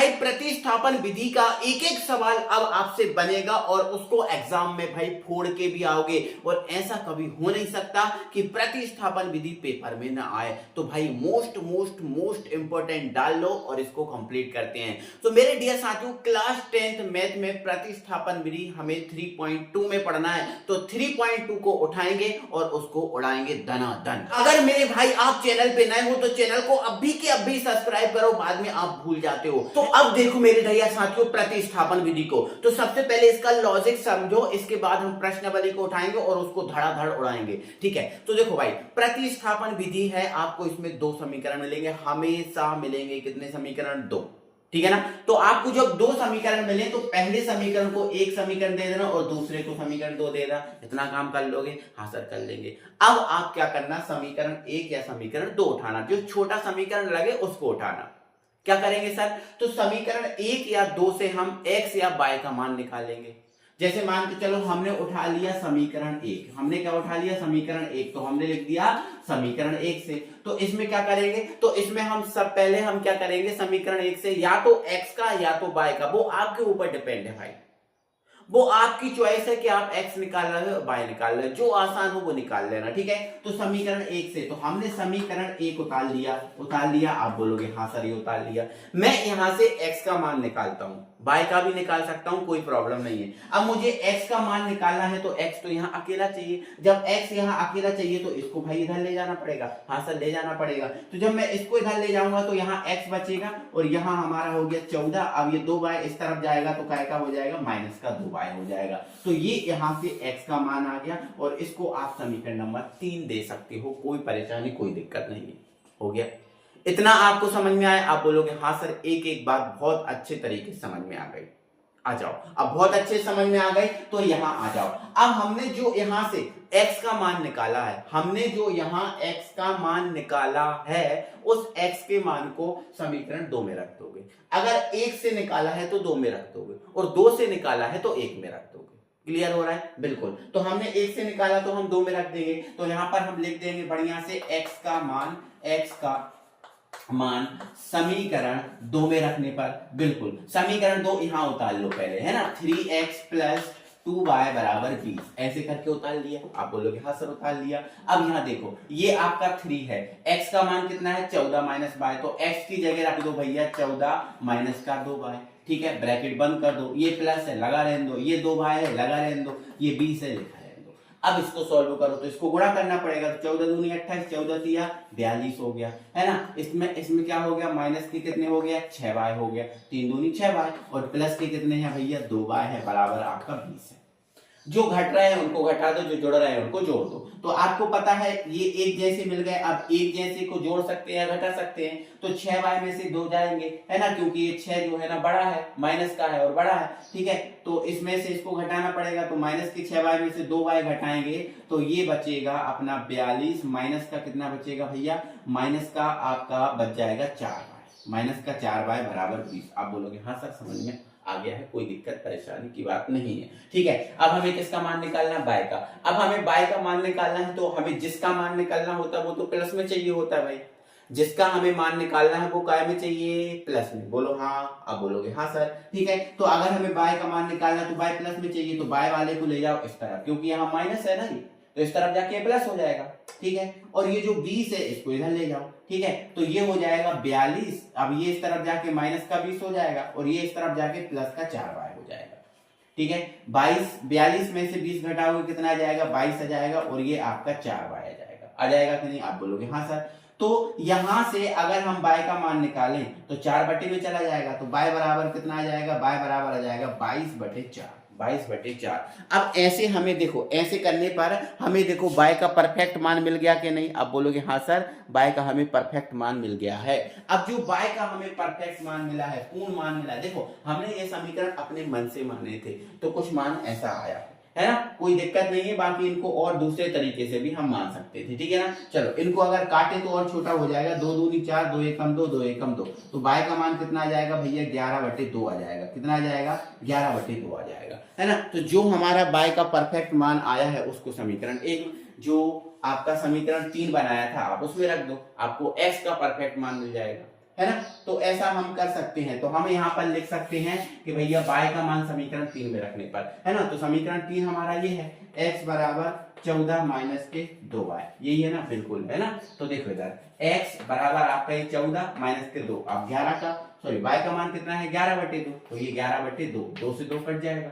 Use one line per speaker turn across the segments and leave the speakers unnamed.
भाई प्रतिस्थापन विधि का एक एक सवाल अब आपसे बनेगा और उसको एग्जाम में भाई फोड़ के भी आओगे, और ऐसा कभी हो नहीं सकता कि प्रतिस्थापन विधि पेपर में ना आए। तो भाई मोस्ट मोस्ट मोस्ट इंपॉर्टेंट डाल लो और इसको कंप्लीट करते हैं। तो मेरे डियर साथियों, क्लास 10th मैथ में प्रतिस्थापन विधि हमें 3.2 में पढ़ना है, तो 3.2 को उठाएंगे और उसको उड़ाएंगे दनादन। अगर मेरे भाई आप चैनल पे नए हो तो चैनल को अभी के अभी सब्सक्राइब करो, बाद में आप भूल जाते हो। तो अब देखो मेरे भैया साथियों प्रतिस्थापन विधि को, तो सबसे पहले इसका लॉजिक समझो, इसके बाद हम प्रश्नावली को उठाएंगे और उसको धड़ाधड़ उड़ाएंगे। ठीक है, तो देखो भाई प्रतिस्थापन विधि है, आपको इसमें दो समीकरण मिलेंगे, हमेशा मिलेंगे। कितने समीकरण? दो। ठीक है ना। तो आपको जब दो समीकरण मिले तो पहले समीकरण को एक समीकरण दे देना और दूसरे को समीकरण दो दे देना। इतना काम कर लोगे? हाँ सर कर लेंगे। अब आप क्या करना, समीकरण एक या समीकरण दो उठाना, जो छोटा समीकरण लगे उसको उठाना। क्या करेंगे सर? तो समीकरण एक या दो से हम x या y का मान निकालेंगे। जैसे मान के चलो हमने उठा लिया समीकरण एक, हमने क्या उठा लिया? समीकरण एक, तो हमने लिख दिया समीकरण एक से। तो इसमें क्या करेंगे? तो इसमें हम सब पहले हम क्या करेंगे, समीकरण एक से या तो x का या तो y का, वो आपके ऊपर डिपेंड है भाई, वो आपकी चॉइस है कि आप x निकाल रहे हो y निकाल रहे हो, जो आसान हो वो निकाल लेना। ठीक है, तो समीकरण एक से तो हमने समीकरण एक उतार लिया। आप बोलोगे हाँ सर ये उतार लिया। मैं यहां से x का मान निकालता हूं, y का भी निकाल सकता हूं, कोई प्रॉब्लम नहीं है। अब मुझे x का मान निकालना है तो x तो यहाँ अकेला चाहिए। जब x यहाँ अकेला चाहिए तो इसको भाई इधर ले जाना पड़ेगा। हाँ सर ले जाना पड़ेगा। तो जब मैं इसको इधर ले जाऊंगा तो यहाँ x बचेगा और यहाँ हमारा हो गया 14। अब ये 2y इस तरफ जाएगा तो काय का हो जाएगा? माइनस का 2y हो जाएगा। तो ये यहाँ से x का मान आ गया और इसको आप समीकरण नंबर 3 दे सकते हो, कोई परेशानी कोई दिक्कत नहीं है। हो गया? इतना आपको समझ में आया? आप बोलोगे हाँ सर एक एक बात बहुत अच्छे तरीके से समझ में आ गई। आ जाओ, अब बहुत अच्छे समझ में आ गई तो यहां आ जाओ। अब हमने जो यहां से x का मान निकाला है, उस x के मान को समीकरण 2 में रख दोगे। अगर 1 से निकाला है तो 2 में रख दोगे और 2 से निकाला है तो 1 में रख दोगे। क्लियर हो रहा है? बिल्कुल। तो हमने 1 से निकाला तो हम 2 में रख देंगे। तो यहां पर हम लिख देंगे बढ़िया से x का मान समीकरण 2 में रखने पर, बिल्कुल समीकरण 2 यहां उतार लो पहले, है ना। 3x प्लस 2y बराबर 20 ऐसे करके उतार लिया। आप बोलोगे हाँ सर उतार लिया। अब यहाँ देखो ये आपका 3 है, x का मान कितना है? 14 माइनस y, तो x की जगह रख दो भैया 14 माइनस का 2y। ठीक है, ब्रैकेट बंद कर दो, ये प्लस है लगा रहने दो, ये 2y है लगा रहने दो, ये 20 है लिखा। अब इसको सॉल्व करो तो इसको गुणा करना पड़ेगा। तो 14 दूनी 28, 14 तिया 42 हो गया, है ना। इसमें क्या हो गया? माइनस के कितने हो गया? 6y हो गया, 3 दूनी 6y और प्लस के कितने हैं भैया? 2y है, बराबर आपका 20 है। जो घट रहे हैं उनको घटा दो, जो जुड़ रहे हैं उनको जोड़ दो। तो आपको पता है ये एक जैसे मिल गए। अब एक जैसे को जोड़ सकते हैं, घटा सकते हैं। तो 6y में से 2 जाएंगे, है ना, क्योंकि ये 6 जो है ना बड़ा है, माइनस का है और बड़ा है। ठीक है, तो इसमें से इसको घटाना पड़ेगा। तो माइनस के 6y में से 2y घटाएंगे तो ये बचेगा अपना 42, माइनस का कितना बचेगा भैया? माइनस का आपका बच जाएगा 4y, माइनस का 4y बराबर 20। आप बोलोगे हाँ सर समझ में आ गया है, कोई दिक्कत परेशानी की बात नहीं है। ठीक है, अब हमें किसका मान निकालना है? बाय का। अब हमें बाय का मान निकालना है तो हमें जिसका मान निकालना होता है वो तो प्लस में चाहिए होता है भाई। जिसका हमें मान निकालना है वो काय में चाहिए? प्लस में। बोलो हाँ। अब बोलोगे हाँ सर। ठीक है, तो अगर हमें बाय का मान निकालना है तो बाय प्लस में चाहिए, तो बाय वाले को ले जाओ इस तरफ, क्योंकि यहाँ माइनस है ना ये, तो इस तरफ जाके प्लस हो जाएगा। ठीक है, और ये जो 20 है इसको इधर ले जाओ। ठीक है, तो ये हो जाएगा 42। अब ये इस तरफ जाके माइनस का 20 हो जाएगा और ये इस तरफ जाके प्लस का 4y हो जाएगा। ठीक है, 42 में से 20 घटाओगे कितना आ जाएगा? 22 आ जाएगा और ये आपका 4y आ जाएगा। आ जाएगा कि नहीं? आप बोलोगे हाँ सर। तो यहां से अगर हम y का मान निकालें तो 4 बटे में चला जाएगा, तो y बराबर कितना आ जाएगा? y बराबर आ जाएगा 22/4। 22/4। अब ऐसे हमें देखो, ऐसे करने पर हमें देखो y का परफेक्ट मान मिल गया कि नहीं? आप बोलोगे हाँ सर y का हमें परफेक्ट मान मिल गया है। अब जो y का हमें परफेक्ट मान मिला है, पूर्ण मान मिला, देखो हमने ये समीकरण अपने मन से माने थे तो कुछ मान ऐसा आया है ना, कोई दिक्कत नहीं है। बाकी इनको और दूसरे तरीके से भी हम मान सकते थे। ठीक है ना। चलो इनको अगर काटे तो और छोटा हो जाएगा। 2 दूनी 4, 2 एकम 2, 2 एकम 2, तो y का मान कितना आ जाएगा भैया? 11/2 आ जाएगा। कितना आ जाएगा? 11/2 आ जाएगा, है ना। तो जो हमारा y का परफेक्ट मान आया है उसको समीकरण 1, जो आपका समीकरण 3 बनाया था आप उसमें रख दो, आपको x का परफेक्ट मान मिल जाएगा, है ना। तो ऐसा हम कर सकते हैं, तो हम यहाँ पर लिख सकते हैं कि भैया y का मान समीकरण 3 में रखने पर, है ना, तो समीकरण 3 हमारा ये है x बराबर 14 माइनस के 2y, यही है ना, बिल्कुल है ना। तो देखो इधर x बराबर आपका ये 14 माइनस के 2, अब 11 का सॉरी y का मान कितना है 11/2, तो ये 11/2, 2 से 2 कट जाएगा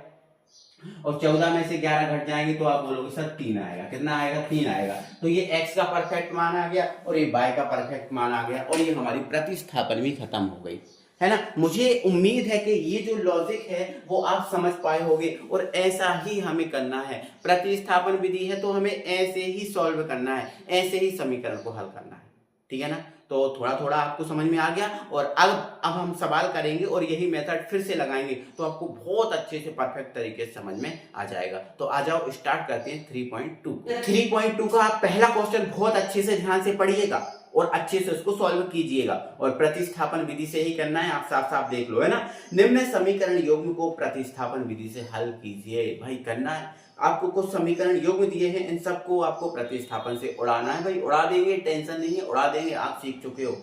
और 14 में से 11 घट जाएंगे तो आप बोलोगे सर 3 आएगा, कितना आएगा 3 आएगा। तो ये x का परफेक्ट मान आ गया और ये y का परफेक्ट मान आ गया और ये हमारी प्रतिस्थापन भी खत्म हो गई, है ना। मुझे उम्मीद है कि ये जो लॉजिक है वो आप समझ पाए होंगे और ऐसा ही हमें करना है। प्रतिस्थापन विधि है तो हमें ऐसे ही सॉल्व करना है, ऐसे ही समीकरण को हल करना है, ठीक है ना। तो थोड़ा थोड़ा आपको समझ में आ गया और अब हम सवाल करेंगे और यही मेथड फिर से लगाएंगे तो आपको बहुत अच्छे से परफेक्ट तरीके से समझ में आ जाएगा। तो आ जाओ स्टार्ट करते हैं 3.2। 3.2 का पहला क्वेश्चन बहुत अच्छे से ध्यान से पढ़िएगा और अच्छे से उसको सॉल्व कीजिएगा और प्रतिस्थापन विधि से ही करना है, आप साफ साफ देख लो, है ना। निम्न समीकरण युग्म को प्रतिस्थापन विधि से हल कीजिए, भाई करना है। आपको कुछ समीकरण युग्म दिए हैं, इन सबको आपको प्रतिस्थापन से उड़ाना है, भाई उड़ा देंगे, टेंशन नहीं है, उड़ा देंगे, आप सीख चुके हो,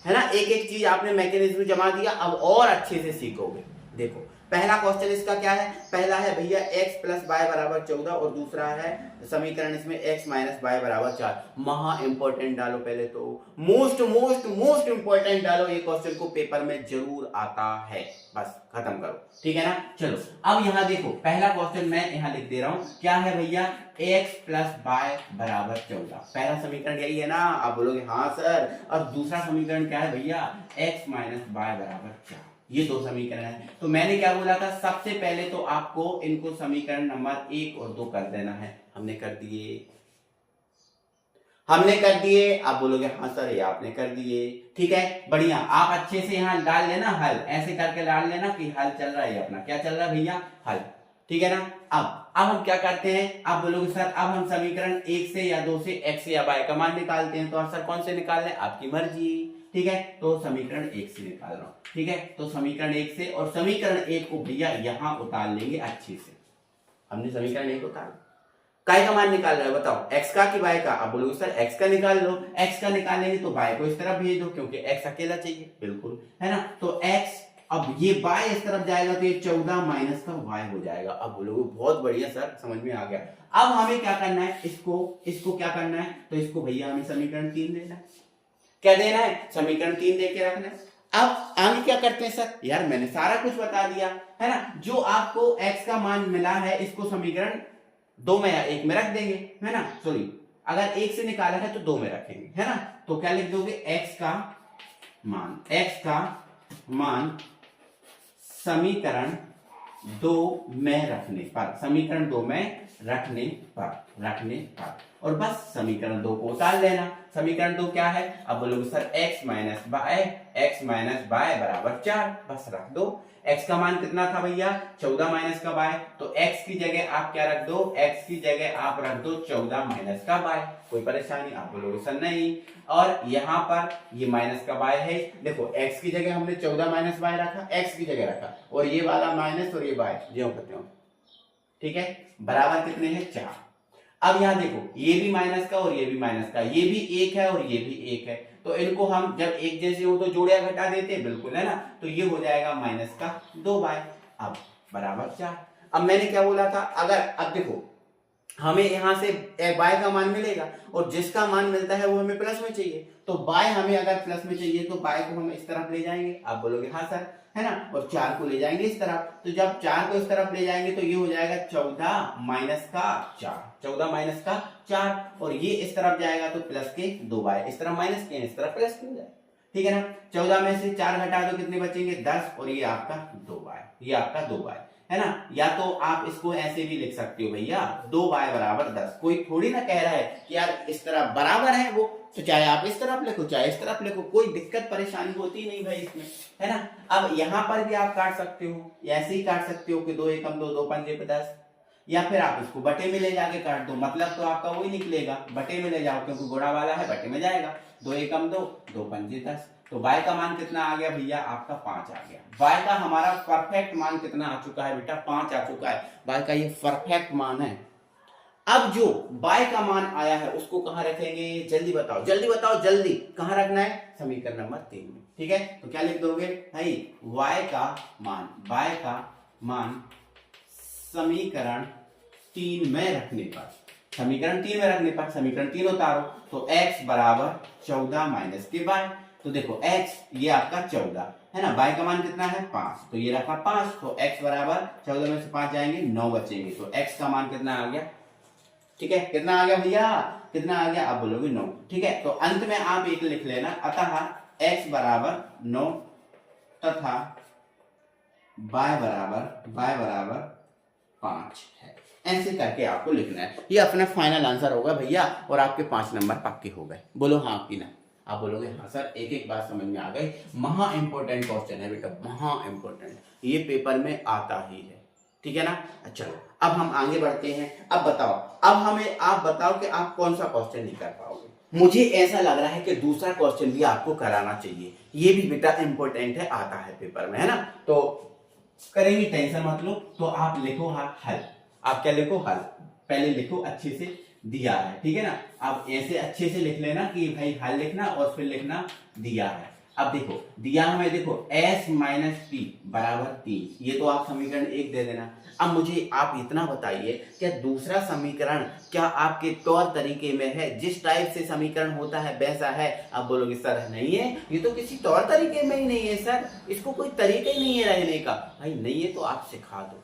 है ना। एक एक चीज आपने मैकेनिज्म जमा दिया, अब और अच्छे से सीखोगे। देखो पहला क्वेश्चन इसका क्या है, पहला है भैया x प्लस वाई बराबर 14 और दूसरा है समीकरण इसमें x माइनस वाई बराबर 4। महा इंपॉर्टेंट डालो, पहले तो मोस्ट मोस्ट मोस्ट इंपॉर्टेंट डालो, ये क्वेश्चन को पेपर में जरूर आता है, बस खत्म करो, ठीक है ना। चलो अब यहाँ देखो पहला क्वेश्चन मैं यहाँ लिख दे रहा हूँ, क्या है भैया x प्लस वाई बराबर 14, पहला समीकरण यही है ना, आप बोलोगे हाँ सर। और दूसरा समीकरण क्या है भैया x माइनस वाई बराबर 4, ये दो समीकरण है। तो मैंने क्या बोला था, सबसे पहले तो आपको इनको समीकरण नंबर 1 और 2 कर देना है, हमने कर दिए, आप बोलोगे हाँ सर ये आपने कर दिए, ठीक है बढ़िया। आप अच्छे से यहाँ डाल लेना हल, ऐसे करके डाल लेना कि हल चल रहा है अपना, क्या चल रहा है भैया हल, ठीक है ना। अब हम क्या करते हैं, आप बोलोगे सर अब हम समीकरण 1 से या 2 से x या y का मान निकालते हैं, तो सर कौन से निकाल रहे, आपकी मर्जी, ठीक है। तो समीकरण 1 से निकाल रहा हूं, ठीक है। तो समीकरण 1 से, और समीकरण 1 को भैया यहां उतार लेंगे अच्छे से, हमने समीकरण 1 उतार, काय का मान निकाल रहा है बताओ, x का कि y का, आप बोलोगे सर x का निकाल लो, x का निकालेंगे तो y को इस तरफ भेज दो क्योंकि x अकेला चाहिए, बिल्कुल है ना। तो x, अब ये y इस तरफ जाएगा तो ये 14 माइनस का y हो जाएगा। अब बोलोगे बहुत बढ़िया सर समझ में आ गया। अब हमें क्या करना है, इसको क्या करना है, तो इसको भैया हमें समीकरण 3 देना है, क्या देना है, समीकरण 3 दे के रखना है। अब आगे क्या करते हैं सर, यार मैंने सारा कुछ बता दिया है ना, जो आपको x का मान मिला है इसको समीकरण 2 में या 1 में रख देंगे, है ना, सॉरी अगर 1 से निकाला है तो 2 में रखेंगे, है ना। तो क्या लिख दोगे, x का मान समीकरण 2 में रखने पर, समीकरण 2 में रखने पर और बस समीकरण 2 को उतार लेना। समीकरण 2 क्या है, अब बोलोगे सर x माइनस वाई बराबर 4, बस रख दो। x का मान कितना था भैया 14 माइनस का y, तो x की जगह आप क्या रख दो, x की जगह आप रख दो 14 माइनस का y, कोई परेशानी, आप बोलोगे सर नहीं। और यहाँ पर ये माइनस का y है, देखो x की जगह हमने 14 माइनस y रखा, x की जगह रखा और ये वाला माइनस और ये y ज्यों करते हो, ठीक है, बराबर कितने हैं 4। अब यहाँ देखो ये भी माइनस का और ये भी माइनस का, ये भी 1 है और ये भी 1 है, तो इनको हम जब एक जैसे हो तो जोड़िया घटा देते हैं, बिल्कुल है ना। तो ये हो जाएगा माइनस का 2y, अब बराबर 4। अब मैंने क्या बोला था, अगर अब देखो हमें यहाँ से y का मान मिलेगा और जिसका मान मिलता है वो हमें प्लस में चाहिए, तो y हमें अगर प्लस में चाहिए तो y को हम इस तरफ ले जाएंगे, आप बोलोगे हाँ सर, है ना, और 4 को ले जाएंगे इस तरफ, तो जब 4 को इस तरफ ले जाएंगे तो ये हो जाएगा 14 माइनस का 4 और ये इस तरफ जाएगा तो प्लस के 2y, इस तरफ माइनस के इस तरफ प्लस के हो जाएगा, ठीक है ना। 14 में से 4 घटा दो कितने बचेंगे 10 और ये आपका 2y, है ना। या तो आप इसको ऐसे भी लिख सकते हो भैया 2y बराबर 10, कोई थोड़ी ना कह रहा है कि यार इस तरफ बराबर है वो, तो चाहे आप इस तरफ लिखो चाहे इस तरफ लिखो, कोई दिक्कत परेशानी होती नहीं भाई इसमें, है ना। अब यहाँ पर भी आप काट सकते हो, ऐसे ही काट सकते हो कि 2 एकम 2, 2 पंजे 10, या फिर आप इसको बटे में ले जाके काट दो, मतलब तो आपका वही निकलेगा, बटे में ले जाओ क्योंकि गुणा वाला है, बटे में जाएगा, 2 एकम 2, 2 पंजे 10, तो y का मान कितना आ गया भैया आपका 5 आ गया। y का हमारा परफेक्ट मान कितना आ चुका है बेटा 5 आ चुका है, y का ये परफेक्ट मान है। अब जो y का मान आया है उसको कहां रखेंगे, जल्दी बताओ जल्दी, कहां रखना है, समीकरण नंबर 3 में। ठीक है, तो क्या लिख दोगे भाई, y का मान समीकरण 3 में रखने पर, समीकरण 3 उतारो तो x बराबर 14 माइनस के y। तो देखो x ये आपका 14 है ना, y का मान कितना है 5, तो ये रखा 5, तो x बराबर 14 में से 5 जाएंगे 9 बचेंगे, तो x का मान कितना आ गया, ठीक है, कितना आ गया भैया, कितना आ गया, आप बोलोगे 9, ठीक है। तो अंत में आप एक लिख लेना, अतः x बराबर 9 तथा y बराबर 5 है, ऐसे करके आपको लिखना है। ये अपना फाइनल आंसर होगा भैया, और आपके 5 नंबर पक्के हो गए। बोलो हाँ कि ना, आप बोलोगे हाँ सर, एक एक बात समझ में आ गई। महा इंपॉर्टेंट क्वेश्चन है बेटा, महा इंपॉर्टेंट, ये पेपर में आता ही है, ठीक है ना। चलो अब हम आगे बढ़ते हैं। अब बताओ, अब हमें आप बताओ कि आप कौन सा क्वेश्चन नहीं कर पाओगे। मुझे ऐसा लग रहा है कि दूसरा क्वेश्चन भी आपको कराना चाहिए, ये भी बेटा इंपॉर्टेंट है, आता है पेपर में, है ना। तो करेंगे, टेंशन मत लो। तो आप लिखो हल, आप क्या लिखो हल, पहले लिखो अच्छे से दिया है, ठीक है ना। आप ऐसे अच्छे से लिख लेना कि भाई हल लिखना और फिर लिखना दिया है। अब देखो दिया हमें, देखो s माइनस टी बराबर 3, ये तो आप समीकरण 1 दे देना। अब मुझे आप इतना बताइए, क्या दूसरा समीकरण क्या आपके तौर तरीके में है, जिस टाइप से समीकरण होता है वैसा है? आप बोलोगे सर नहीं है, ये तो किसी तौर तरीके में ही नहीं है सर, इसको कोई तरीका ही नहीं है रहने का। भाई नहीं है तो आप सिखा दो,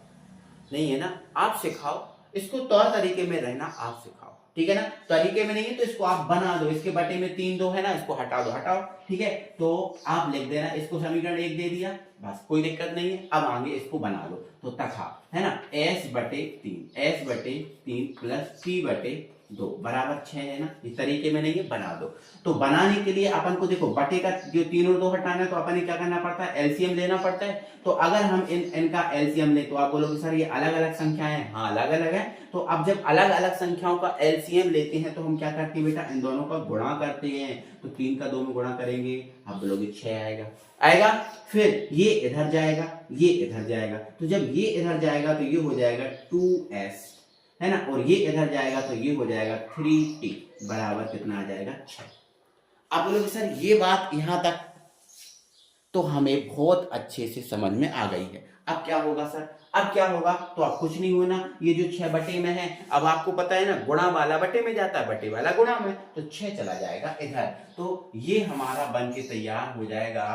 नहीं है ना, आप सिखाओ इसको, तौर तरीके में रहना आप सिखाओ, ठीक है ना। तरीके में नहीं है तो इसको आप बना दो, इसके बटे में 3 2 है ना, इसको हटा दो, हटाओ, ठीक है। तो आप लिख देना, इसको समीकरण 1 दे दिया, बस कोई दिक्कत नहीं है। अब आगे इसको बना लो, तो तथा है ना s बटे 3 प्लस t बटे 2 बराबर 6 है ना। इस तरीके में नहीं है, बना दो। तो बनाने के लिए अपन को देखो बटे का जो 3 और 2 हटाना है, तो अपन क्या करना पड़ता है, एलसीएम लेना पड़ता है। तो अगर हम इनका एलसीएम ले, तो आप बोलोगे सर ये अलग अलग संख्याएं हैं, हाँ अलग अलग है। तो अब जब अलग अलग संख्याओं का एलसीएम लेते हैं तो हम क्या करते हैं बेटा, इन दोनों का गुणा करते हैं। तो 3 का 2 में गुणा करेंगे, आप बोलोगे 6 आएगा। फिर ये इधर जाएगा, ये इधर जाएगा, तो जब ये इधर जाएगा तो ये हो जाएगा 2s है ना, और ये इधर जाएगा तो ये हो जाएगा 3t बराबर कितना आ जाएगा 6। आप बोलोगे सर ये बात यहां तक तो हमें बहुत अच्छे से समझ में आ गई है। अब क्या होगा सर, अब क्या होगा, तो अब कुछ नहीं होना, ये जो 6 बटे में है, अब आपको पता है ना गुणा वाला बटे में जाता है, बटे वाला गुणा में, तो 6 चला जाएगा इधर। तो ये हमारा बन के तैयार हो जाएगा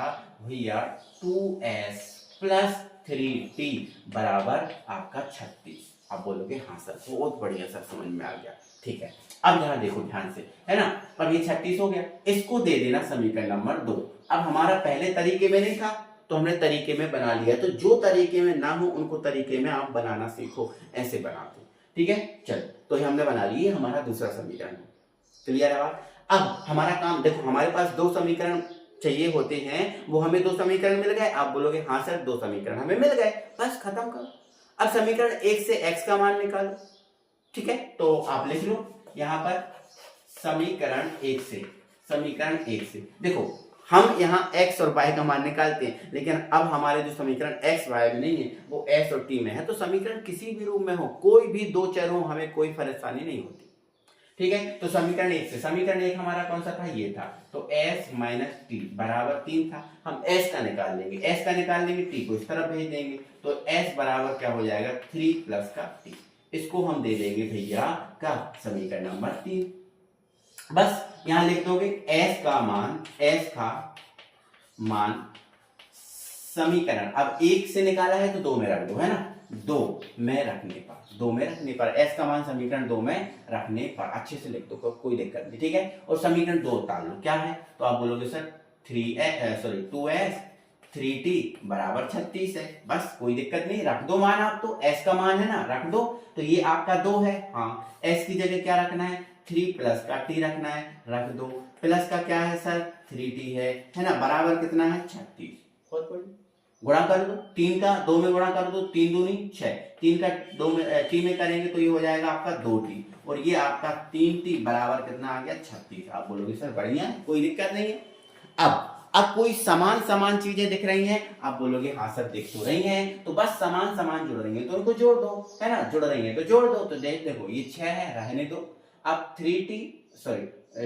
भैया 2s प्लस 3t बराबर आपका 36। आप बोलोगे हाँ सर, बहुत बढ़िया सर, समझ में आ गया, ठीक है। अब जरा देखो ध्यान से, है ना, अब ये 36 हो गया, इसको दे देना समीकरण नंबर 2। अब हमारा पहले तरीके में नहीं था तो हमने तरीके में बना लिया, तो जो तरीके में ना हो उनको तरीके में आप बनाना सीखो, ऐसे बनाते, ठीक है। चलो, तो ये हमने बना लिए, हमारा दूसरा समीकरण, क्लियर है बात। अब हमारा काम देखो, हमारे पास 2 समीकरण चाहिए होते हैं, वो हमें 2 समीकरण मिल गए। आप बोलोगे हाँ सर 2 समीकरण हमें मिल गए, बस खत्म करो। अब समीकरण 1 से x का मान निकालो, ठीक है। तो आप लिख लो यहां पर समीकरण 1 से देखो, हम यहाँ x और y का मान निकालते हैं, लेकिन अब हमारे जो समीकरण x y में नहीं है, वो s और t में है। तो समीकरण किसी भी रूप में हो, कोई भी 2 चर हो, हमें कोई परेशानी नहीं होती, ठीक है। तो समीकरण 1 से, समीकरण 1 हमारा कौन सा था, ये था। तो s माइनस टी बराबर 3 था, हम s का निकाल लेंगे, t को इस तरफ भेज देंगे, तो s बराबर क्या हो जाएगा 3 प्लस का t, इसको हम दे देंगे भैया का समीकरण नंबर 3। बस यहां लिख दोगे s का मान समीकरण, अब 1 से निकाला है तो 2 में रख दो, है ना, 2 में रखने पर s का मान समीकरण 2 में रखने पर, अच्छे से लिख दो, कोई दिक्कत नहीं, ठीक है। और समीकरण 2 उतार लो, क्या है, तो आप बोलोगे सर 2s 3t बराबर 36 है, बस कोई दिक्कत नहीं, रख दो मान, आप तो s का मान है ना, रख दो। तो ये आपका 2 है, हाँ, s की जगह क्या रखना है, 3 प्लस का t रखना है, रख दो। प्लस का क्या है सर 3t है ना, बराबर कितना है 36। बहुत बढ़िया, गुणा कर दो, 3 का 2 में गुणा कर दो, 3 दूनी 6, 3 का 2 में t में करेंगे तो ये हो जाएगा आपका 2t, और ये आपका 3t बराबर कितना आ गया 36। आप बोलोगे सर बढ़िया है, कोई दिक्कत नहीं है। अब कोई समान चीजें दिख रही हैं, आप बोलोगे हाँ सर दिख तो रही हैं, तो बस समान जुड़ रही हैं तो उनको जोड़ दो, है ना, जुड़ रही हैं तो जोड़ दो। तो देखो ये 6 है, रहने दो। अब 3t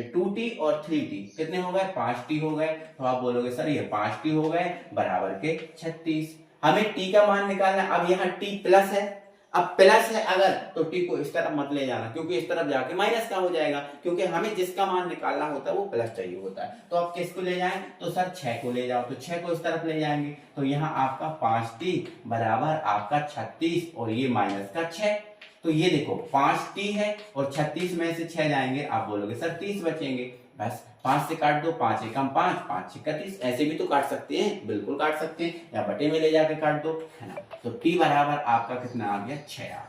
2t और 3t कितने हो गए 5t हो गए। तो आप बोलोगे सर ये 5t हो गए बराबर के 36। हमें t का मान निकालना है। अब यहाँ t प्लस है, अब प्लस है अगर तो t को इस तरफ मत ले जाना क्योंकि इस तरफ जाके माइनस का हो जाएगा, क्योंकि हमें जिसका मान निकालना होता है वो प्लस चाहिए होता है। तो आप किसको ले जाएं तो सर 6 को ले जाओ, तो 6 को इस तरफ ले जाएंगे तो यहाँ आपका 5t बराबर आपका 36 और ये माइनस का 6। तो ये देखो 5t है और 36 में से 6 जाएंगे, आप बोलोगे सर 30 बचेंगे। बस 5 से काट दो, 5 एकम 5, 5 छक्का 30। ऐसे भी तो काट सकते हैं, बिल्कुल काट सकते हैं, या बटे में ले जाके काट दो, है ना। तो t बराबर आपका कितना आ गया 6 आ गया।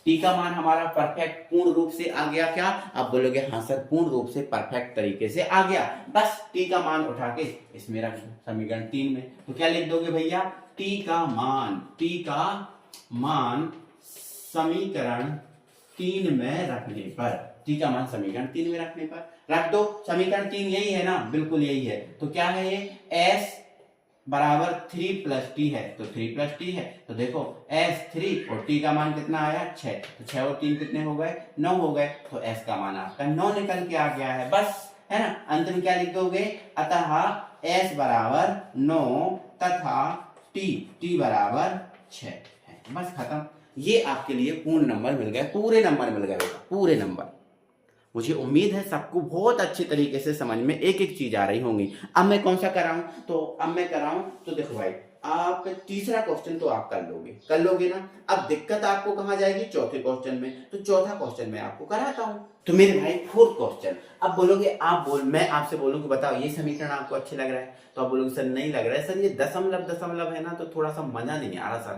t का मान हमारा परफेक्ट पूर्ण रूप से आ गया क्या, आप बोलोगे हाँ सर पूर्ण रूप से परफेक्ट तरीके से आ गया। बस t का मान उठा के इसमें रख दो समीकरण 3 में। तो क्या लिख दोगे भैया t का मान समीकरण 3 में रखने पर, t का मान समीकरण 3 में रखने पर रख दो। समीकरण 3 यही है ना, बिल्कुल यही है। तो क्या है ये s बराबर 3 प्लस टी है, तो 3 प्लस टी है। तो देखो s 3 और t का मान कितना आया 6, तो 6 और 3 कितने हो गए 9 हो गए। तो s का मान आपका 9 निकल के आ गया है, बस, है ना। अंत में क्या लिख दोगे, अतः s बराबर 9 तथा t बराबर 6 है, बस खत्म। ये आपके लिए पूर्ण नंबर मिल गए, पूरे नंबर मिल गए, पूरे नंबर। मुझे उम्मीद है सबको बहुत अच्छे तरीके से समझ में एक एक चीज आ रही होंगी। अब मैं कौन सा कराऊं, तो अब मैं कराऊं तो देखो भाई आप तीसरा क्वेश्चन तो आप कर लोगे ना। अब दिक्कत आपको कहां जाएगी, चौथे क्वेश्चन में। तो चौथा क्वेश्चन मैं आपको कराता हूं। तो मेरे भाई फोर्थ क्वेश्चन, अब बोलोगे मैं आपसे बोलूंगा बताओ ये समीकरण आपको अच्छे लग रहा है, तो आप बोलोगे सर नहीं लग रहा है सर, ये दशमलव है ना, तो थोड़ा सा मजा नहीं आ रहा सर,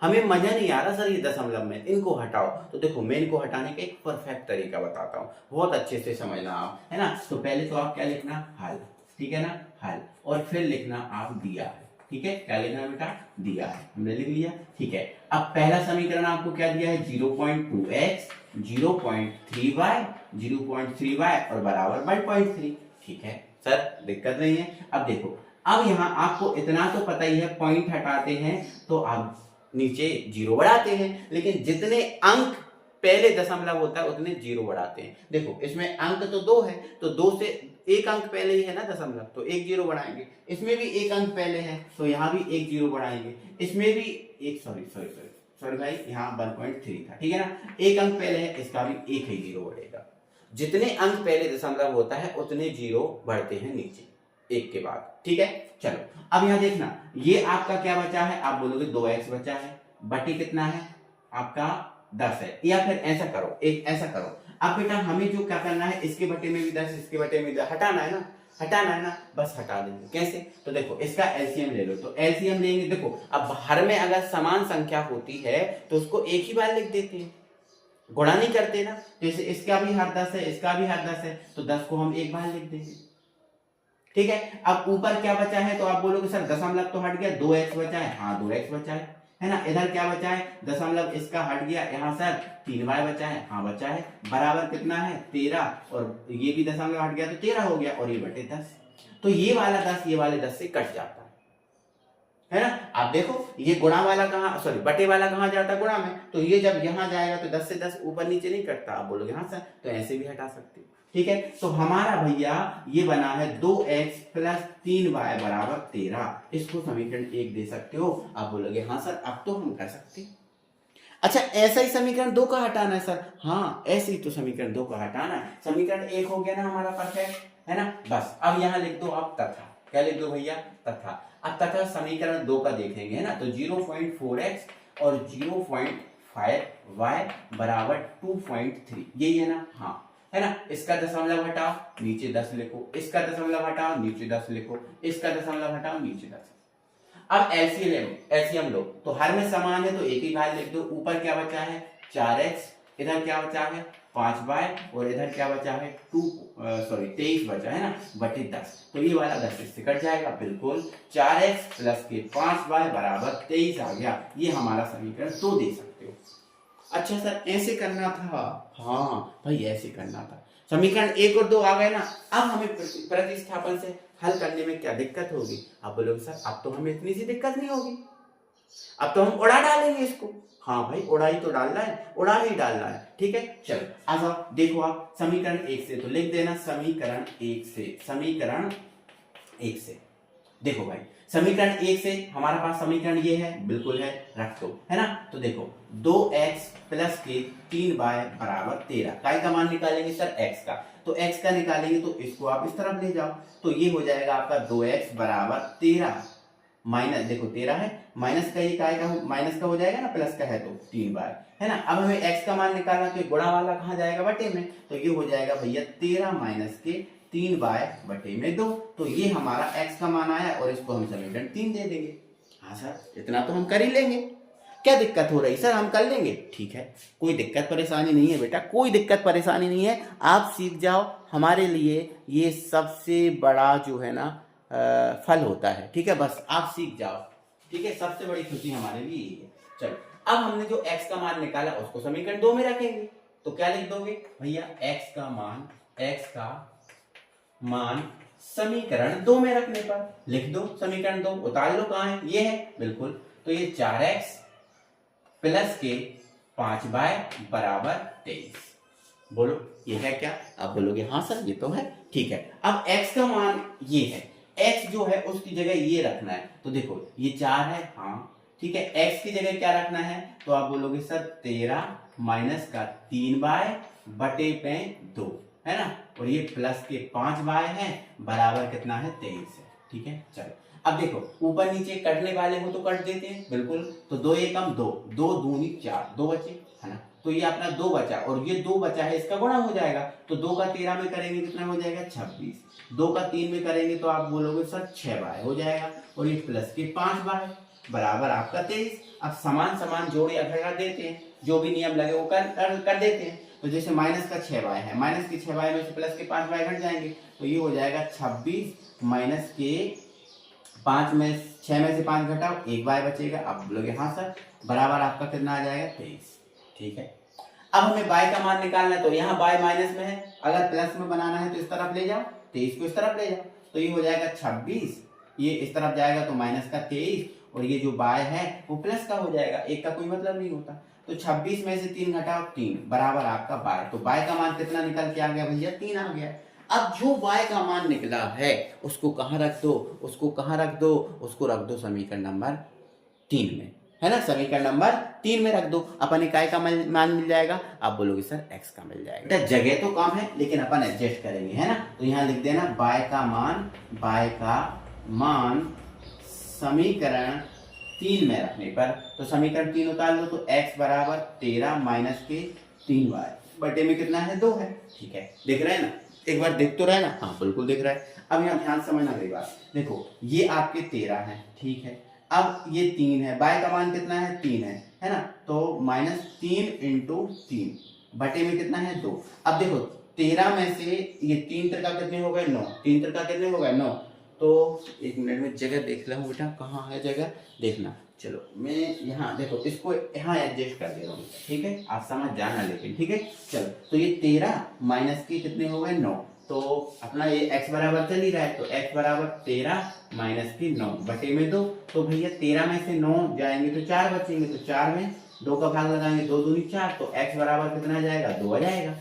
हमें मजा नहीं आ रहा सर ये दशमलव में, इनको हटाओ। तो देखो मैं इनको हटाने का एक परफेक्ट तरीका बताता हूँ, बहुत अच्छे से समझना आप, है ना। तो पहले तो आप क्या लिखना हल, ठीक है ना, हल, और फिर लिखना आप दिया है, ठीक है। क्या लिखना बेटा, दिया है, हमने लिख लिया, ठीक है। अब पहला समीकरण आपको क्या दिया है 0.2x 0.3y और बराबर 1.3, ठीक है सर, दिक्कत नहीं है। अब देखो अब यहाँ आपको इतना तो पता ही है, पॉइंट हटाते हैं तो आप नीचे 0 बढ़ाते हैं, लेकिन जितने अंक पहले दशमलव होता है उतने 0 बढ़ाते हैं। देखो इसमें अंक तो 2 है, तो 2 से एक अंक पहले ही है ना दशमलव, तो एक 0 बढ़ाएंगे। इसमें भी एक अंक पहले है तो यहाँ भी एक 0 बढ़ाएंगे। इसमें भी एक सॉरी भाई, यहाँ 1.3 था, ठीक है ना, एक अंक पहले है, इसका भी एक ही 0 बढ़ेगा। जितने अंक पहले दशमलव होता है उतने 0 बढ़ते हैं नीचे एक के बाद, ठीक है। चलो अब यहाँ देखना, ये आपका क्या बचा है, आप बोलोगे 2x बचा है, बटी कितना है आपका 10 है। या फिर ऐसा करो, अब बेटा हमें जो क्या करना है, इसके बटे में भी 10, इसके बटे में 10 हटाना है ना, बस हटा देंगे। कैसे, तो देखो इसका एलसीएम ले लो, तो एलसीएम लेंगे। देखो अब हर में अगर समान संख्या होती है तो उसको एक ही बार लिख देते हैं, गुणा नहीं करते ना। जैसे इसका भी हर 10 है, इसका भी हर 10 है, तो 10 को हम एक बार लिख देंगे, ठीक है। अब ऊपर क्या बचा है, तो आप बोलोगे सर दशमलव तो हट गया, 2x बचा है, हाँ 2x बचा है ना। इधर क्या बचा है, दशमलव इसका हट गया, यहाँ सर 3y बचा है, हाँ बचा है, बराबर कितना है 13, और ये भी दशमलव हट गया तो 13 हो गया, और ये बटे 10, तो ये वाला 10 ये वाले 10 से कट जाता है ना। आप देखो ये गुणा वाला बटे वाला कहाँ जाता है, गुणा में, तो ये जब यहाँ जाएगा तो 10 से 10 ऊपर नीचे नहीं कटता। आप बोलोगे हाँ सर, तो ऐसे भी हटा सकते हो, ठीक है। तो हमारा भैया ये बना है 2x प्लस 3y बराबर 13, इसको समीकरण 1 दे सकते हो। आप बोलोगे हाँ सर अब तो हम कर सकते हैं। अच्छा ऐसा ही समीकरण 2 का हटाना है सर, हाँ ऐसे ही तो समीकरण 2 का हटाना है। समीकरण 1 हो गया ना हमारा परफेक्ट, है ना। बस अब यहाँ लिख दो आप तथा, क्या लिख दो भैया, तथा। अब तथा समीकरण 2 का देखेंगे, है ना, तो 0.4x और 0.5y बराबर 2.3, यही है ना, हाँ है ना। इसका दशमलव हटाओ नीचे 10 लिखो, इसका दशमलव हटाओ नीचे 10 लिखो, इसका दशमलव हटाओ नीचे 10। अब एलसीएम लो, तो हर में समान है तो एक ही बार लिख दो। ऊपर क्या बचा है 4x, इधर क्या बचा है 5y, और इधर क्या बचा है 23 बचा है ना, बटे 10, तो ये वाला 10 इससे कट जाएगा, बिल्कुल 4x प्लस के 5y बराबर 23 आ गया। ये हमारा समीकरण 2 दे सकते हो। अच्छा सर ऐसे करना था, हाँ भाई ऐसे करना था। समीकरण 1 और 2 आ गए ना, अब हमें प्रतिस्थापन से हल करने में क्या दिक्कत होगी। आप बोलोगे सर अब तो हमें इतनी सी दिक्कत नहीं होगी, अब तो हम उड़ा डालेंगे इसको। हाँ भाई, उड़ा ही तो डालना है, उड़ा ही डालना है, ठीक है। चलो आ जाओ, देखो आप समीकरण 1 से तो लिख देना समीकरण 1 से, समीकरण 1 से देखो भाई, समीकरण 1 से हमारे पास समीकरण ये है, बिल्कुल है, रख दो, है ना। तो देखो 2x प्लस के 3y बराबर 13, काय का मान निकालेंगे सर, x का। तो x का निकालेंगे तो इसको आप इस तरफ ले जाओ, तो ये हो जाएगा आपका 2x बराबर 13 माइनस, देखो 13 है, माइनस का ये काय का माइनस का हो जाएगा ना, प्लस का है तो 3y, है ना। अब हमें x का मान निकालना, तो गुणा वाला कहाँ जाएगा, बटे में, तो ये हो जाएगा भैया 13 माइनस के 3y बटे में 2, तो ये हमारा x का मान आया और इसको हम समीकरण 3 दे देंगे। हाँ सर, इतना तो हम कर ही लेंगे, क्या दिक्कत हो रही सर, हम कर लेंगे, ठीक है, कोई दिक्कत परेशानी नहीं है बेटा, कोई दिक्कत परेशानी नहीं है, आप सीख जाओ, हमारे लिए ये सबसे बड़ा जो है ना फल होता है, ठीक है, बस आप सीख जाओ, ठीक है, सबसे बड़ी खुशी हमारे लिए ये है। चलो अब हमने जो x का मान निकाला उसको समीकरण 2 में रखेंगे, तो क्या लिख दोगे भैया, x का मान समीकरण 2 में रखने पर लिख दो समीकरण 2, उतार लो, कहां है, ये है, बिल्कुल, तो ये 4x प्लस के 5y बराबर 23, बोलो ये है क्या, आप बोलोगे हाँ सर ये तो है, ठीक है। अब x का मान ये है, x जो है उसकी जगह ये रखना है, तो देखो ये 4 है, हाँ ठीक है, x की जगह क्या रखना है, तो आप बोलोगे सर 13 माइनस का 3y बटे पे 2, है ना, और ये प्लस के 5y है बराबर कितना है, 23 है, ठीक है। चलो अब देखो ऊपर नीचे कटने वाले हो तो कट देते हैं, बिल्कुल, तो 2 एकम 2, 2 दूनी 4, 2 बचे, है ना, तो ये अपना 2 बचा और ये 2 बचा है, इसका गुणा हो जाएगा, तो 2 का 13 में करेंगे कितना हो जाएगा, 26, 2 का 3 में करेंगे तो आप बोलोगे सर 6y हो जाएगा, और ये प्लस के 5y बराबर आपका 23। अब समान समान जोड़े अघड़ा देते हैं, जो भी नियम लगे वो कर देते हैं, तो जैसे माइनस का 6y है, माइनस के 6y में से प्लस के 5y घट जाएंगे, तो ये हो जाएगा 26 माइनस के 5 में 6 में से 5 घटाओ, 1y बचेगा, आप बोलोगे हाँ सर, बराबर आपका कितना आ जाएगा, 23, ठीक है। अब हमें y का मान निकालना है, तो यहाँ y माइनस में है, अगर प्लस में बनाना है तो इस तरफ ले जाओ, 23 को इस तरफ ले जाओ, तो ये हो जाएगा 26, ये इस तरफ जाएगा तो माइनस का 23, और ये जो y है वो प्लस का हो जाएगा, एक का कोई मतलब नहीं होता, तो 26 में से 3 घटाओ 3 बराबर आपका y, तो y का मान कितना निकल के आ गया भैया, 3 आ गया। अब जो y का मान निकला है उसको कहाँ रख दो, उसको कहाँ रख दो, उसको रख दो समीकरण नंबर 3 में, है ना, समीकरण नंबर 3 में रख दो, अपन काय का मान मिल जाएगा, आप बोलोगे सर x का मिल जाएगा, जगह तो कम है लेकिन अपन एडजस्ट करेंगे, है ना, तो यहाँ लिख देना y का मान समीकरण 3 में रखने पर, तो समीकरण 3 उतार लो, तो x बराबर 13 माइनस के 3y बटे में कितना है, 2 है, ठीक है, दिख रहा है ना, एक बार देख तो रहा है ना, हाँ बिल्कुल दिख रहा है। अब यहाँ ध्यान समझना मेरी बात, देखो ये आपके 13 है, ठीक है, अब ये 3 है, y का मान कितना है, 3 है ना, तो माइनस 3 इंटू 3 बटे में कितना है, 2। अब देखो 13 में से ये 3 त्रिका कितने हो गए, 9, 3 त्रिका कितने हो गए, 9, तो एक मिनट में जगह देख रहा हूँ बेटा, कहाँ है जगह देखना, चलो मैं यहाँ देखो इसको यहाँ एडजस्ट कर दे रहा हूँ, ठीक है, आप समझ जाना लेकिन, ठीक है। चलो तो ये 13 माइनस के कितने हो गए, 9, तो अपना ये x बराबर चल ही रहा है, तो x बराबर 13 माइनस की 9 बटे में 2, तो भैया 13 में से 9 जाएंगे तो 4 बचेंगे, तो 4 में 2 का भाग लगाएंगे, 2 दूनी 4, तो x बराबर कितना आ जाएगा, 2 आ जाएगा,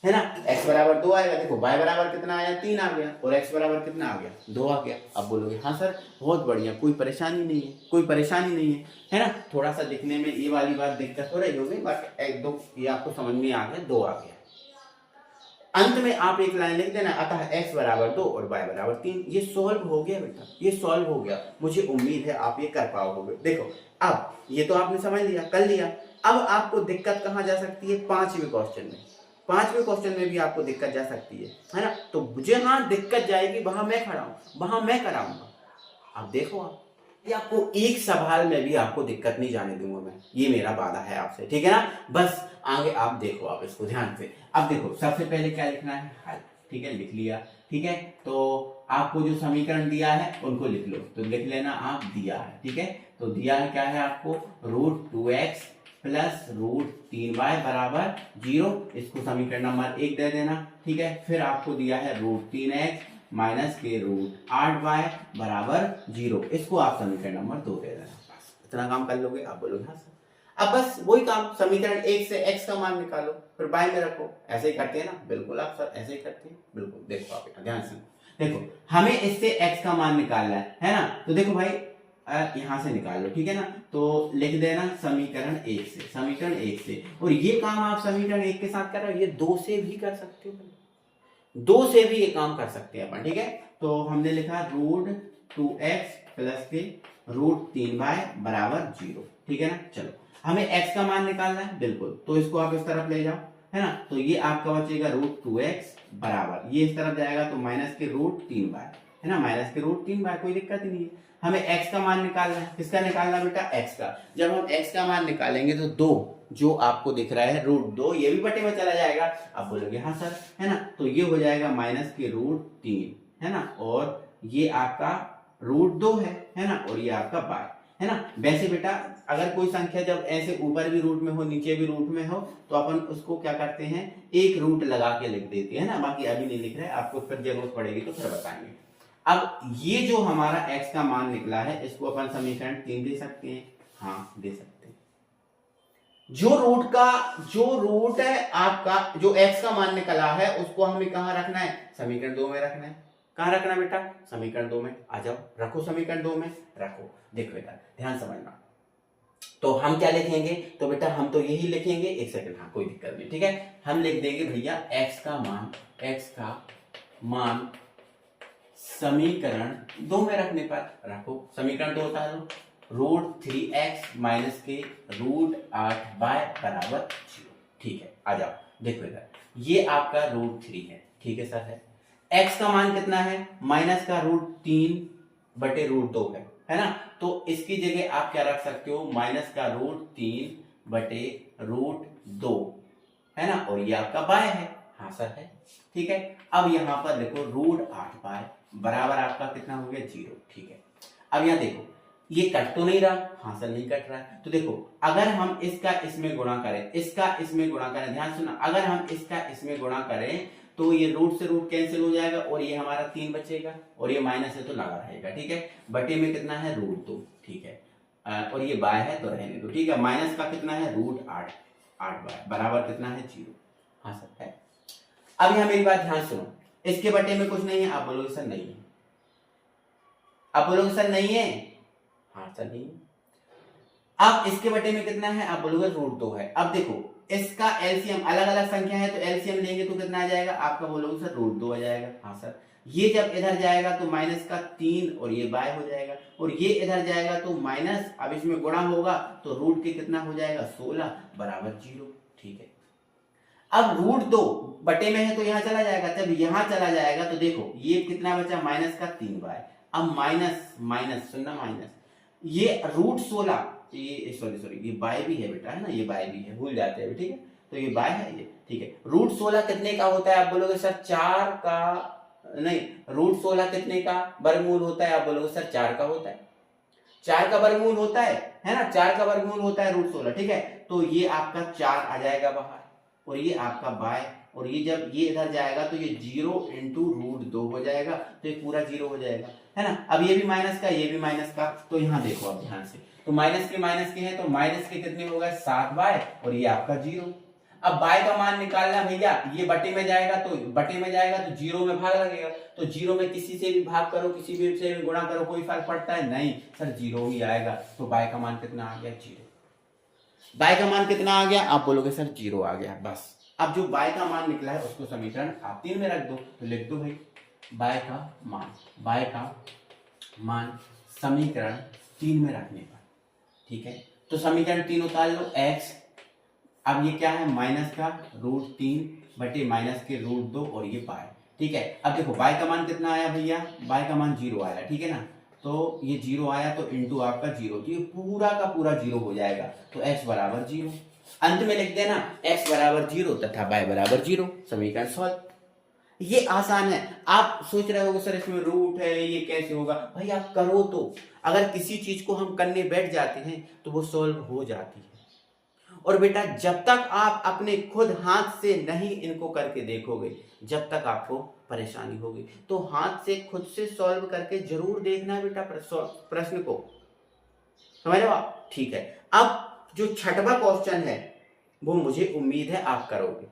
है ना, x बराबर 2 आएगा, देखो y बराबर कितना आया, 3 आ गया, और x बराबर कितना आ गया, 2 आ गया। अब बोलोगे हाँ सर बहुत बढ़िया, कोई परेशानी नहीं है, कोई परेशानी नहीं है ना, थोड़ा सा दिखने में ये वाली बात दिक्कत हो रही होगी, बट 1 2 ये आपको समझ में आ गया, 2 आ गया। अंत में आप एक लाइन लिख देना, अतः x बराबर 2 और y बराबर 3, ये सॉल्व हो गया बेटा, ये सॉल्व हो गया, मुझे उम्मीद है आप ये कर पाओगे। देखो अब ये तो आपने समझ लिया, कर लिया, अब आपको दिक्कत कहाँ जा सकती है, 5वें क्वेश्चन में, 5वें क्वेश्चन में भी आपको दिक्कत जा सकती है ना, तो मुझे हाँ दिक्कत जाएगी, वहां मैं खड़ा हूं, वहां मैं कराऊंगा। अब देखो आप, ये आपको एक सवाल में भी आपको दिक्कत नहीं जाने दूंगा मैं, ये मेरा वादा है आपसे, ठीक है ना, बस आगे आप देखो, आप इसको ध्यान से। अब देखो सबसे पहले क्या लिखना है, हल, ठीक है, लिख लिया, ठीक है, तो आपको जो समीकरण दिया है उनको लिख लो, तो लिख लेना आप दिया है, ठीक है, तो दिया है क्या है आपको, √2x प्लस √3y बराबर 0, इसको समीकरण नंबर 1 दे देना, ठीक है, फिर आपको दिया है √3x माइनस के √8y बराबर 0, इसको आप समीकरण नंबर 2 दे देना, बस इतना काम कर लोगे, आप बोलोगे हाँ सर। अब बस वही काम, समीकरण 1 से x का मान निकालो, फिर बाय में रखो। ऐसे ही करते हैं ना, बिल्कुल आप सर ऐसे ही करते हैं, बिल्कुल। देखो आप ध्यान से देखो, हमें इससे x का मान निकालना है ना। तो देखो भाई यहां से निकाल लो, ठीक है ना। तो लिख देना समीकरण 1 से, समीकरण 1 से। और ये काम आप समीकरण 1 के साथ कर रहे हो, ये 2 से भी कर सकते हो, 2 से भी ये काम कर सकते हैं अपन, ठीक है। तो हमने लिखा √2x प्लस के √3 बराबर 0, ठीक है ना। चलो हमें x का मान निकालना है, बिल्कुल। तो इसको आप इस तरफ ले जाओ, है ना। तो ये आपका बचेगा √2x बराबर, ये इस तरफ जाएगा तो माइनस के √3 है ना, माइनस के √3, कोई दिक्कत ही नहीं है। हमें x का मान निकालना है, किसका निकालना बेटा, x का। जब हम x का मान निकालेंगे तो 2 जो आपको दिख रहा है √2, ये भी बटे में चला जाएगा। आप बोलोगे हाँ सर, है ना। तो ये हो जाएगा माइनस के √3, है ना, और ये आपका √2 है ना, और ये आपका बाय, है ना। वैसे बेटा अगर कोई संख्या जब ऐसे ऊपर भी रूट में हो, नीचे भी रूट में हो, तो अपन उसको क्या करते हैं, एक रूट लगा के लिख देते हैं ना। बाकी अभी नहीं लिख रहे, आपको फिर जरूरत पड़ेगी तो फिर बताएंगे। अब ये जो हमारा x का मान निकला है, इसको अपन समीकरण 3 दे सकते हैं, हाँ दे सकते हैं। जो रूट है आपका, जो x का मान निकला है, उसको हमें कहां रखना है, समीकरण 2 में रखना है। कहां रखना बेटा, समीकरण 2 में। आ जाओ, रखो समीकरण 2 में, रखो। देखो बेटा ध्यान समझना, तो हम क्या लिखेंगे, तो बेटा हम तो यही लिखेंगे, एक सेकंड, हाँ कोई दिक्कत नहीं, ठीक है। हम लिख देंगे भैया x का मान समीकरण 2 में रखने पर, रखो समीकरण 2 होता है √3x माइनस के √8 बराबर 0, ठीक है। आ जाओ, देखो इधर, ये आपका √3 है, ठीक है सर, है। x का मान कितना है, माइनस का √3 बटे √2 है ना। तो इसकी जगह आप क्या रख सकते हो, माइनस का √3 बटे √2, है ना, और ये आपका बाय है, हाँ सर है, ठीक है। अब यहां पर देखो √8 बराबर आपका कितना हो गया, 0, ठीक है। अब यहां देखो, ये कट तो नहीं रहा, हाँ सर नहीं कट रहा है। तो देखो अगर हम इसका इसमें गुणा करें, इसका इसमें गुणा करें, ध्यान सुना, अगर हम इसका इसमें गुणा करें तो ये रूट से रूट कैंसिल हो जाएगा, और ये हमारा 3 बचेगा, और ये माइनस है तो लगा रहेगा, ठीक है। बटे में कितना है, √2, ठीक है, और ये बाय है तो रहने दो, ठीक है। माइनस का कितना है, √8 बराबर कितना है, 0, हाँ सर है। अब यहां मेरी बात ध्यान सुनो, इसके बटे में कुछ नहीं है, आप बोलोगे सर नहीं है, आप बोलोगे सर नहीं है, हाँ सर नहीं है। अब इसके बटे में कितना है, आप बोलोगे √2 है। अब देखो इसका एलसीएम, अलग अलग संख्या है तो एलसीएम लेंगे तो कितना आ जाएगा, आपका बोलोगे सर √2 आ जाएगा, हाँ सर। ये जब इधर जाएगा तो माइनस का 3 और ये बाय हो जाएगा, और ये इधर जाएगा तो माइनस, अब इसमें गुणा होगा तो रूट के कितना हो जाएगा, 16 बराबर 0, ठीक है। अब √2 बटे में है तो यहां चला जाएगा, जब यहां चला जाएगा तो देखो ये कितना बचा, माइनस का 3 बाय, अब माइनस माइनस सुनना, माइनस ये √16, ये सॉरी ये बाय भी है बेटा, है ना, ये बाय भी है, भूल जाते हैं, ठीक है। तो ये बाय है ये, ठीक है। √16 कितने का होता है, आप बोलोगे सर 4 का नहीं, √16 कितने का वर्गमूल होता है, आप बोलोगे सर 4 का होता है, 4 का वर्गमूल होता है ना, 4 का वर्गमूल होता है √16, ठीक है। तो ये आपका 4 आ जाएगा बाहर, और ये आपका बाय, और ये जब ये इधर जाएगा तो ये 0 इंटू √2 हो जाएगा, तो ये पूरा 0 हो जाएगा, है ना। अब ये भी माइनस का, ये भी माइनस का, तो यहाँ देखो आप ध्यान से, तो माइनस के हैं तो माइनस के कितने हो गए, 7 बाय, और ये आपका 0। अब बाय का मान निकालना भैया, ये बटे में जाएगा तो 0 में भाग लगेगा, तो 0 में किसी से भी भाग करो, किसी भी से भी गुणा करो, कोई फर्क पड़ता है नहीं सर, 0 ही आएगा। तो बाय का मान कितना आ गया, 0। बाय का मान कितना आ गया, आप बोलोगे सर 0 आ गया, बस। अब जो बाय का मान निकला है उसको समीकरण आप 3 में रख दो, तो लिख दो भाई बाय का मान समीकरण 3 में रखने पर, ठीक है। तो समीकरण 3 उतार लो, x, अब ये क्या है, माइनस का √3 बटे माइनस के √2, और ये बाय, ठीक है। अब देखो बाय का मान कितना आया भैया, बाय का मान 0 आया, ठीक है ना। तो ये 0 आया तो इंटू आपका 0, तो ये पूरा का पूरा 0 हो जाएगा, तो x बराबर 0। अंत में लिख देना x बराबर 0 तथा y बराबर 0, समीकरण सॉल्व। ये आसान है। आप सोच रहे होगे सर इसमें रूट है, ये कैसे होगा, भाई आप करो तो, अगर किसी चीज को हम करने बैठ जाते हैं तो वो सॉल्व हो जाती है। और बेटा जब तक आप अपने खुद हाथ से नहीं इनको करके देखोगे, जब तक आपको परेशानी होगी। तो हाथ से खुद से सॉल्व करके जरूर देखना बेटा प्रश्न को, समझ लो आप, ठीक है, अब जो छठवां क्वेश्चन है वो मुझे उम्मीद है आप करोगे।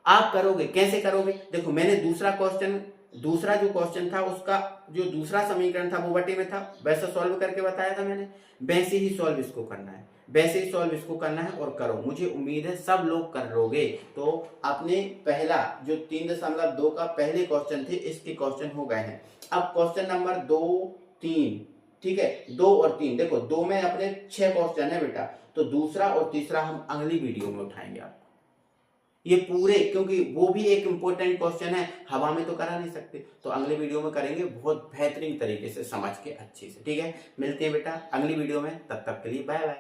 आप करोगे, कैसे करोगे? देखो मैंने दूसरा जो क्वेश्चन था उसका जो दूसरा समीकरण था वो बटे में था, वैसे सॉल्व करके बताया था मैंने, वैसे ही सॉल्व इसको करना है, वैसे ही सॉल्व इसको करना है और करो। मुझे उम्मीद है सब लोग कर लोगे। तो अपने पहला जो 3.2 का पहले क्वेश्चन थे इसके क्वेश्चन हो गए हैं। अब क्वेश्चन नंबर 2, 3, ठीक है, 2 और 3, देखो 2 में अपने 6 क्वेश्चन है बेटा, तो दूसरा और तीसरा हम अगली वीडियो में उठाएंगे आपको ये पूरे, क्योंकि वो भी एक इंपॉर्टेंट क्वेश्चन है, हवा में तो करा नहीं सकते, तो अगली वीडियो में करेंगे बहुत बेहतरीन तरीके से समझ के अच्छे से। ठीक है, मिलते हैं बेटा अगली वीडियो में, तब तक के लिए बाय बाय।